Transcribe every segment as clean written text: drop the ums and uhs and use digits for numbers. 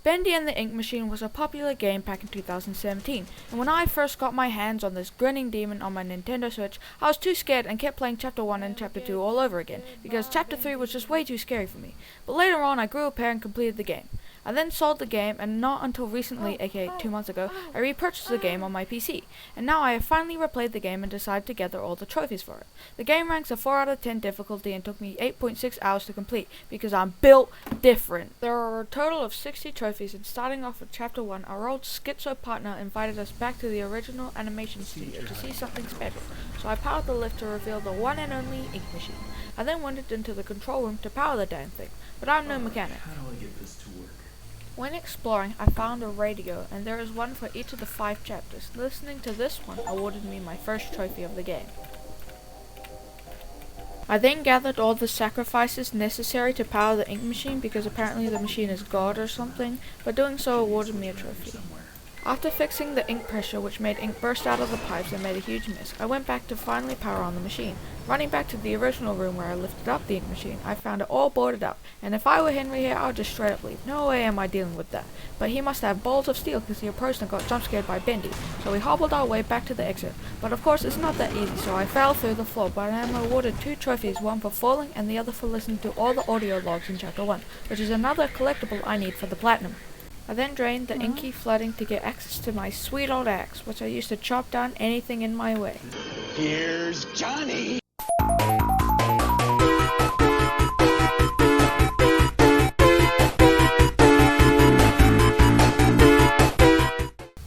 Bendy and the Ink Machine was a popular game back in 2017, and when I first got my hands on this grinning demon on my Nintendo Switch, I was too scared and kept playing Chapter 1 and Chapter 2 all over again, because Chapter 3 was just way too scary for me. But later on, I grew a pair and completed the game. I then sold the game, and not until recently, aka 2 months ago, I repurchased the game on my PC, and now I have finally replayed the game and decided to gather all the trophies for it. The game ranks a 4 out of 10 difficulty and took me 8.6 hours to complete, because I'm built different. There are a total of 60 trophies, and starting off with Chapter 1, our old schizo partner invited us back to the original animation studio to see something special, so I powered the lift to reveal the one and only Ink Machine. I then went into the control room to power the damn thing, but I'm no mechanic. How do I get this to work? When exploring, I found a radio, and there is one for each of the 5 chapters. Listening to this one awarded me my first trophy of the game. I then gathered all the sacrifices necessary to power the Ink Machine, because apparently the machine is God or something, but doing so awarded me a trophy. After fixing the ink pressure, which made ink burst out of the pipes and made a huge mess, I went back to finally power on the machine. Running back to the original room where I lifted up the Ink Machine, I found it all boarded up, and if I were Henry here, I would just straight up leave. No way am I dealing with that. But he must have balls of steel, because he approached and got jump scared by Bendy, so we hobbled our way back to the exit. But of course it's not that easy, so I fell through the floor, but I am awarded 2 trophies, one for falling and the other for listening to all the audio logs in Chapter 1, which is another collectible I need for the platinum. I then drained the inky flooding to get access to my sweet old axe, which I used to chop down anything in my way. Here's Johnny!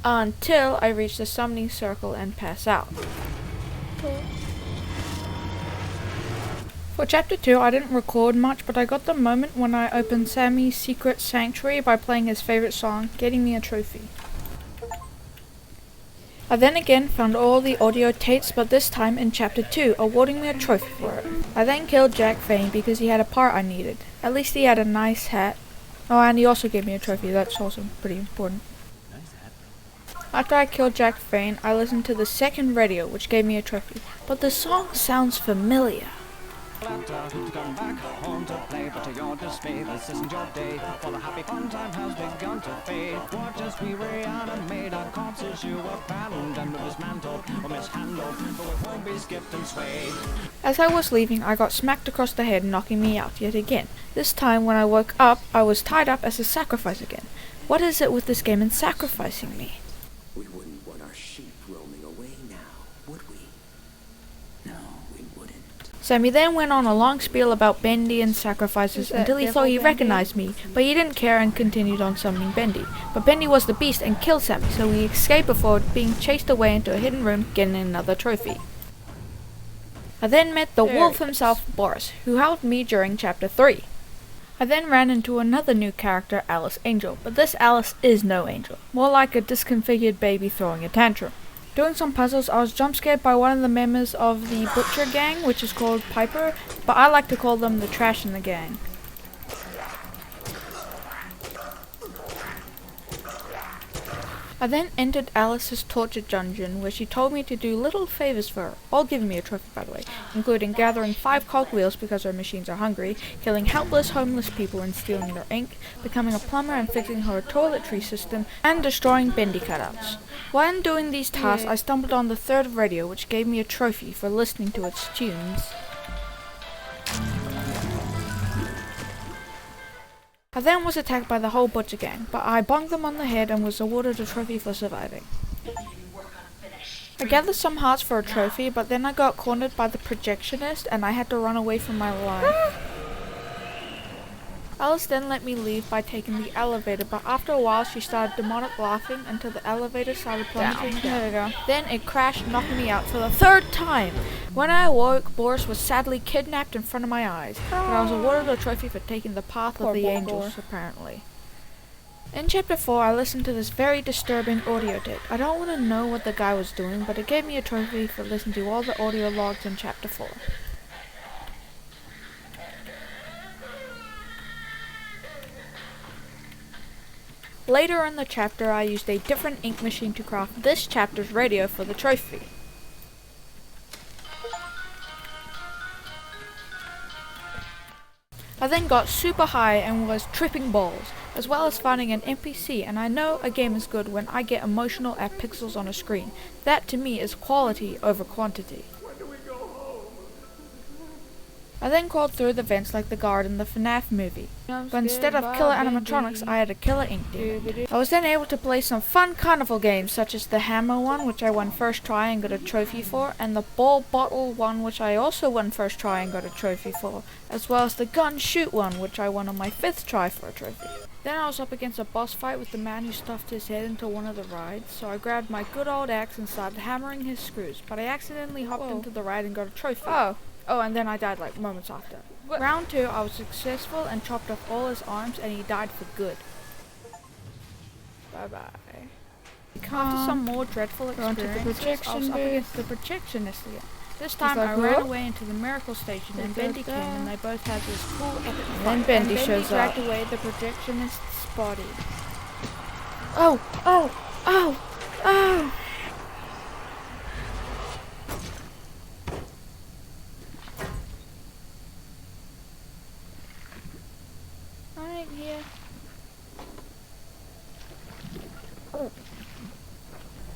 Until I reach the summoning circle and pass out. For Chapter 2, I didn't record much, but I got the moment when I opened Sammy's Secret Sanctuary by playing his favorite song, getting me a trophy. I then again found all the audio tapes, but this time in Chapter 2, awarding me a trophy for it. I then killed Jack Vane because he had a part I needed. At least he had a nice hat. Oh, and he also gave me a trophy, that's also pretty important. After I killed Jack Vane, I listened to the second radio, which gave me a trophy, but the song sounds familiar. Come back home to play, but to your dismay, this isn't your day, for the happy fun time has begun to fade. Watch as we reanimate our corpses you abandoned, dismantled or mishandled, but we won't be skipped and swayed. As I was leaving, I got smacked across the head, knocking me out yet again. This time, when I woke up, I was tied up as a sacrifice again. What is it with this game and sacrificing me? We wouldn't want our sheep roaming away now, would we? No, we wouldn't. Sammy then went on a long spiel about Bendy and sacrifices until he thought he recognized me, but he didn't care and continued on summoning Bendy. But Bendy was the beast and killed Sammy, so we escaped before being chased away into a hidden room, getting another trophy. I then met the wolf himself, Boris, who helped me during Chapter 3. I then ran into another new character, Alice Angel, but this Alice is no angel, more like a disconfigured baby throwing a tantrum. Doing some puzzles, I was jump scared by one of the members of the Butcher Gang, which is called Piper, but I like to call them the trash in the gang. I then entered Alice's torture dungeon, where she told me to do little favors for her, all giving me a trophy by the way, including gathering 5 cogwheels because her machines are hungry, killing helpless homeless people and stealing their ink, becoming a plumber and fixing her toiletry system, and destroying Bendy cutouts. While doing these tasks, I stumbled on the 3rd radio, which gave me a trophy for listening to its tunes. I then was attacked by the whole Butcher Gang, but I bonked them on the head and was awarded a trophy for surviving. I gathered some hearts for a trophy, but then I got cornered by the projectionist and I had to run away from my life. Alice then let me leave by taking the elevator, but after a while she started demonic laughing until the elevator started plunging down. Then it crashed, knocking me out for the 3rd time. When I awoke, Boris was sadly kidnapped in front of my eyes, but I was awarded a trophy for taking the path of the angels, apparently. In Chapter 4, I listened to this very disturbing audio tape. I don't want to know what the guy was doing, but it gave me a trophy for listening to all the audio logs in Chapter 4. Later in the chapter, I used a different ink machine to craft this chapter's radio for the trophy. I then got super high and was tripping balls. as well as finding an NPC, and I know a game is good when I get emotional at pixels on a screen. That to me is quality over quantity. I then crawled through the vents like the guard in the FNAF movie, but instead of killer animatronics, I had a killer ink demon. I was then able to play some fun carnival games such as the hammer one, which I won first try and got a trophy for, and the ball bottle one, which I also won first try and got a trophy for, as well as the gun shoot one, which I won on my 5th try for a trophy. Then I was up against a boss fight with the man who stuffed his head into one of the rides, so I grabbed my good old axe and started hammering his screws, but I accidentally hopped into the ride and got a trophy. Oh, and then I died like moments after. Round 2, I was successful and chopped off all his arms and he died for good. Bye bye. After some more dreadful experiences, I was up against the projectionist again. This time I ran away into the miracle station and Bendy came and they both had this cool epic fight. And then Bendy shows up. Dragged away the projectionist's body. Oh! Right here.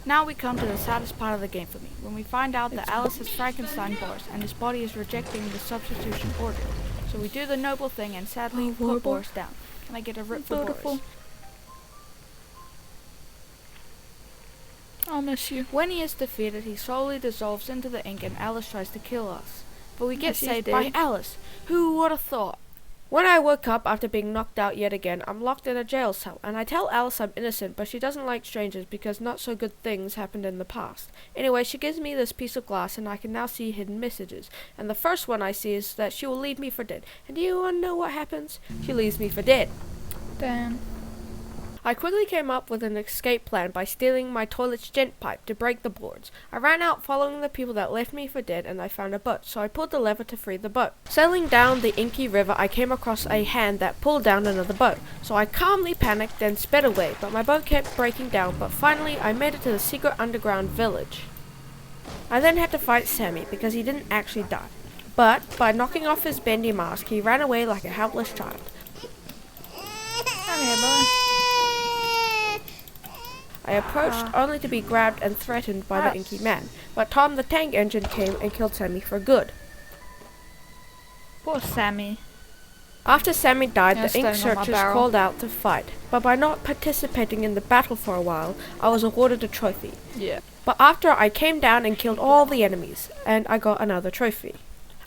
Now we come to the saddest part of the game for me, when we find out that Alice has Frankenstein Boris and his body is rejecting the substitution order. So we do the noble thing and sadly put Boris down. And I get a rip for Boris. I'll miss you. When he is defeated, he slowly dissolves into the ink and Alice tries to kill us. But we get saved by Alice. Who would have thought? When I woke up after being knocked out yet again, I'm locked in a jail cell, and I tell Alice I'm innocent, but she doesn't like strangers because not so good things happened in the past. Anyway, she gives me this piece of glass, and I can now see hidden messages, and the first one I see is that she will leave me for dead. And do you want to know what happens? She leaves me for dead. Damn. I quickly came up with an escape plan by stealing my toilet's gent pipe to break the boards. I ran out following the people that left me for dead and I found a boat, so I pulled the lever to free the boat. Sailing down the inky river, I came across a hand that pulled down another boat, so I calmly panicked and sped away, but my boat kept breaking down, but finally I made it to the secret underground village. I then had to fight Sammy because he didn't actually die, but by knocking off his bendy mask, he ran away like a helpless child. Come here, boy. I approached only to be grabbed and threatened by the inky man, but Tom the Tank Engine came and killed Sammy for good. Poor Sammy. After Sammy died, the ink searchers called out to fight, but by not participating in the battle for a while, I was awarded a trophy. Yeah. But after I came down and killed all the enemies, and I got another trophy.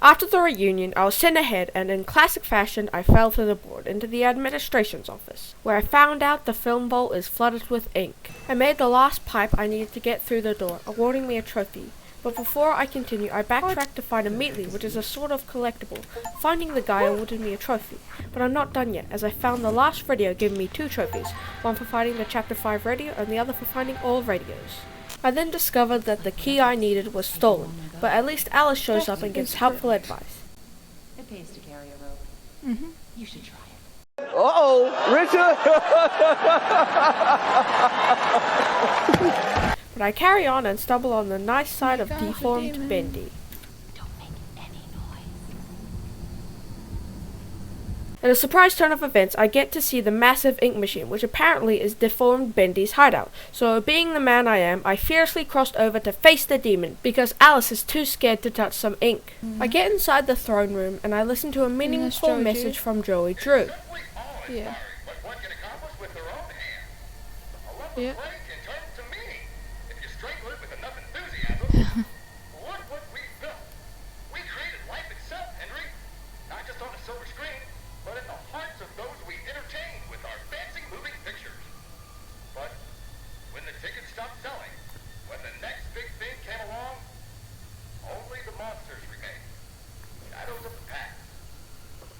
After the reunion, I was sent ahead, and in classic fashion, I fell through the board into the administration's office, where I found out the film bowl is flooded with ink. I made the last pipe I needed to get through the door, awarding me a trophy. But before I continue, I backtracked to find a Meatly, which is a sort of collectible. Finding the guy awarded me a trophy, but I'm not done yet, as I found the last radio giving me 2 trophies, one for finding the Chapter 5 radio and the other for finding all radios. I then discovered that the key I needed was stolen, but at least Alice shows up and gives helpful advice. It pays to carry a rope. You should try it. Uh-oh, Richard! But I carry on and stumble on the nice side of deformed Bendy. Don't make any noise. In a surprise turn of events, I get to see the massive ink machine, which apparently is deformed Bendy's hideout. So, being the man I am, I fiercely crossed over to face the demon, because Alice is too scared to touch some ink. I get inside the throne room, and I listen to a meaningful message from Joey Drew. Yeah. Yeah.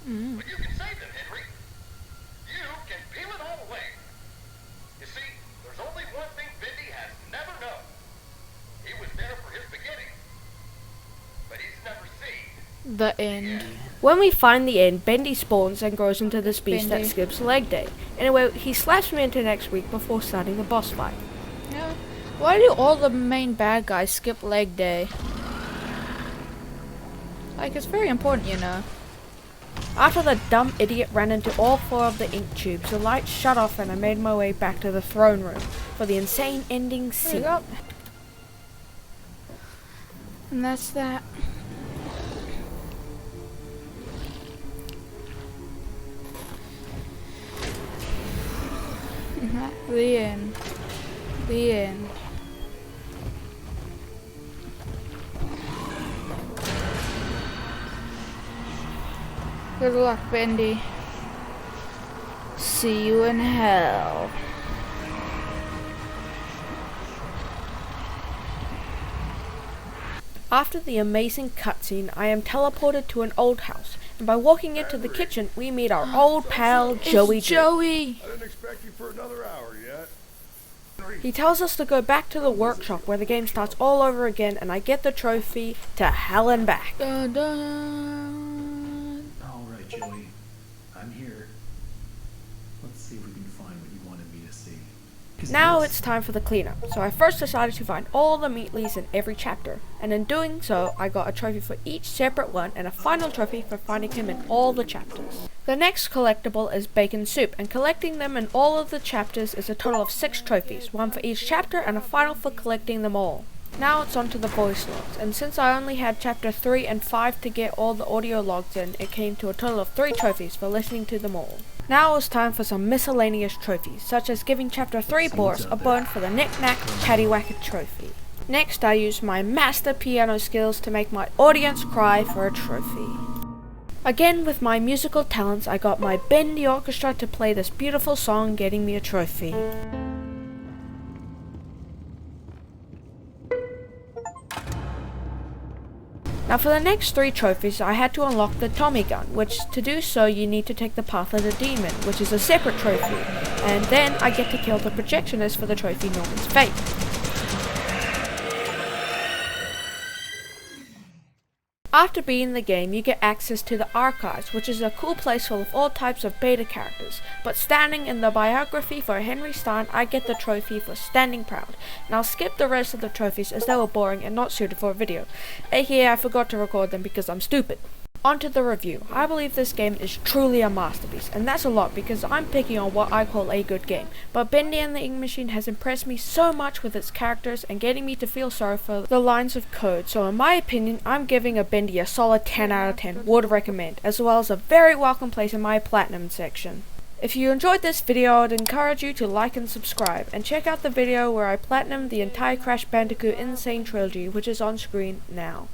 But you can save them, Henry. You can peel it all away. You see, there's only one thing Bendy has never known. He was there for his beginning, but he's never seen the end. When we find the end, Bendy spawns and grows into this beast that skips leg day. Anyway, he slaps me into next week before starting the boss fight. Yeah. Why do all the main bad guys skip leg day? Like, it's very important, you know. After the dumb idiot ran into all 4 of the ink tubes, the lights shut off and I made my way back to the throne room for the insane ending scene. And that's that. The end. The end. Good luck, Bendy. See you in hell. After the amazing cutscene, I am teleported to an old house, and by walking into the kitchen, we meet our old pal, Joey. Joey! I didn't expect you for another hour yet. He tells us to go back to the workshop where the game starts all over again, and I get the trophy to hell and back. Dun, dun. Alright, Joey. I'm here. Let's see if we can find what you wanted me to see. Now it's time for the cleanup, so I first decided to find all the Meatlies in every chapter, and in doing so, I got a trophy for each separate one and a final trophy for finding him in all the chapters. The next collectible is Bacon Soup, and collecting them in all of the chapters is a total of 6 trophies, one for each chapter and a final for collecting them all. Now it's on to the voice logs, and since I only had chapter 3 and 5 to get all the audio logs in, it came to a total of 3 trophies for listening to them all. Now it's time for some miscellaneous trophies, such as giving chapter 3 Boris a bone for the Knick-Knack Paddywhack trophy. Next I used my master piano skills to make my audience cry for a trophy. Again with my musical talents, I got my Bendy orchestra to play this beautiful song, getting me a trophy. Now for the next 3 trophies, I had to unlock the Tommy gun, which to do so you need to take the path of the demon, which is a separate trophy, and then I get to kill the projectionist for the trophy Norman's Fate. After beating the game, you get access to the archives, which is a cool place full of all types of beta characters, but standing in the biography for Henry Stein, I get the trophy for Standing Proud, and I'll skip the rest of the trophies as they were boring and not suited for a video, aka I forgot to record them because I'm stupid. On to the review. I believe this game is truly a masterpiece, and that's a lot because I'm picking on what I call a good game, but Bendy and the Ink Machine has impressed me so much with its characters and getting me to feel sorry for the lines of code, so in my opinion, I'm giving a Bendy a solid 10 out of 10, would recommend, as well as a very welcome place in my platinum section. If you enjoyed this video, I'd encourage you to like and subscribe, and check out the video where I platinumed the entire Crash Bandicoot Insane Trilogy, which is on screen now.